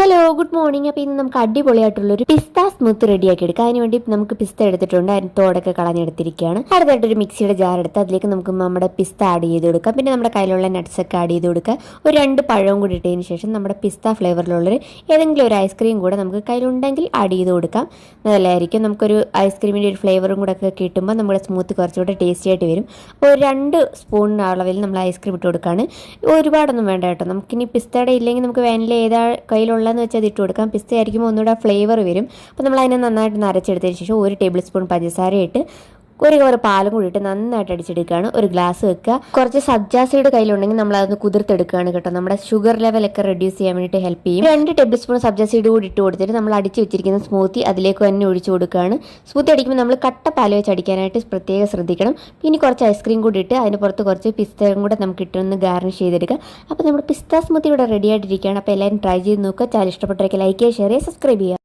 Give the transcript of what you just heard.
Hello good morning. അപ്പോൾ ഇന്ന് നമുക്ക് അടിപൊളിയായിട്ടുള്ളൊരു പിസ്ത സ്മൂത്ത് റെഡിയാക്കി എടുക്കാം. അതിനുവേണ്ടി നമുക്ക് പിസ്ത എടുത്തിട്ടുണ്ട്, അതിന് തോടൊക്കെ കളഞ്ഞെടുത്തിരിക്കുകയാണ്. അടുത്തായിട്ടൊരു മിക്സിയുടെ ജാർ എടുത്ത് അതിലേക്ക് നമുക്ക് നമ്മുടെ പിസ്ത ആഡ് ചെയ്ത് കൊടുക്കാം. പിന്നെ നമ്മുടെ കയ്യിലുള്ള നട്ട്സൊക്കെ ആഡ് ചെയ്ത് കൊടുക്കുക. ഒരു 2 പഴവും കൂടി ഇട്ടതിന് ശേഷം നമ്മുടെ പിസ്ത ഫ്ലേവറിലുള്ളൊരു ഏതെങ്കിലും ഒരു ഐസ്ക്രീം കൂടെ നമുക്ക് കയ്യിലുണ്ടെങ്കിൽ ആഡ് ചെയ്ത് കൊടുക്കാം. നല്ലതായിരിക്കും. നമുക്കൊരു ഐസ്ക്രീമിൻ്റെ ഒരു ഫ്ലേവറും കൂടെ ഒക്കെ കിട്ടുമ്പോൾ നമ്മുടെ സ്മൂത്ത് കുറച്ചുകൂടെ ടേസ്റ്റി ആയിട്ട് വരും. അപ്പോൾ ഒരു 2 സ്പൂൺ അളവിൽ നമ്മൾ ഐസ്ക്രീം ഇട്ട് കൊടുക്കുകയാണ്. ഒരുപാടൊന്നും വേണ്ട കേട്ടോ. നമുക്കിനി പിസ്തയുടെ ഇല്ലെങ്കിൽ നമുക്ക് വാനില ഏതാ കയ്യിലുള്ള എന്ന് വെച്ചാൽ ഇട്ട് കൊടുക്കാം. പിസ്ത ആയിരിക്കുമ്പോൾ ഒന്നുകൂടെ ഫ്ലേവർ വരും. അപ്പോൾ നമ്മൾ അതിനെ നന്നായിട്ട് നരച്ചെടുത്തതിന് ശേഷം 1 ടേബിൾ സ്പൂൺ പഞ്ചസാര ഇട്ട് 1 കവർ പാലും കൂടി ഇട്ട് നന്നായിട്ട് അടിച്ചെടുക്കുകയാണ്. ഒരു ഗ്ലാസ് വെക്കുക. കുറച്ച് സബ്ജാ സീഡ് കയ്യിലുണ്ടെങ്കിൽ നമ്മൾ അതൊന്ന് കുതിർത്തെടുക്കുകയാണ് കേട്ടോ. നമ്മുടെ ഷുഗർ ലെവലൊക്കെ റെഡ്യൂസ് ചെയ്യാൻ വേണ്ടിയിട്ട് ഹെൽപ്പ് ചെയ്യും. 2 ടേബിൾ സ്പൂൺ സബ്ജാ സീഡ് കൂടി ഇട്ട് കൊടുത്തിട്ട് നമ്മൾ അടിച്ച് വെച്ചിരിക്കുന്ന സ്മൂത്തി അതിലേക്ക് തന്നെ ഒഴിച്ചു കൊടുക്കുകയാണ്. സ്മൂത്തി അടിക്കുമ്പോൾ നമ്മൾ കട്ട പാല് വെച്ച് അടിക്കാനായിട്ട് പ്രത്യേകം ശ്രദ്ധിക്കണം. പിന്നെ കുറച്ച് ഐസ്ക്രീം കൂടി ഇട്ട് അതിന് പുറത്ത് കുറച്ച് പിസ്തയും കൂടെ നമുക്ക് ഇട്ടൊന്ന് ഗാർണിഷ് ചെയ്തെടുക്കുക. അപ്പോൾ നമ്മുടെ പിസ്ത സ്മൂത്തി ഇവിടെ റെഡി ആയിട്ടിരിക്കുകയാണ്. അപ്പോൾ എല്ലാവരും ട്രൈ ചെയ്ത് നോക്കുക. ചാനൽ ഇഷ്ടപ്പെട്ടവരൊക്കെ ലൈക്ക് ചെയ്യുക, ഷെയർ ചെയ്യുക, സബ്സ്ക്രൈബ് ചെയ്യുക.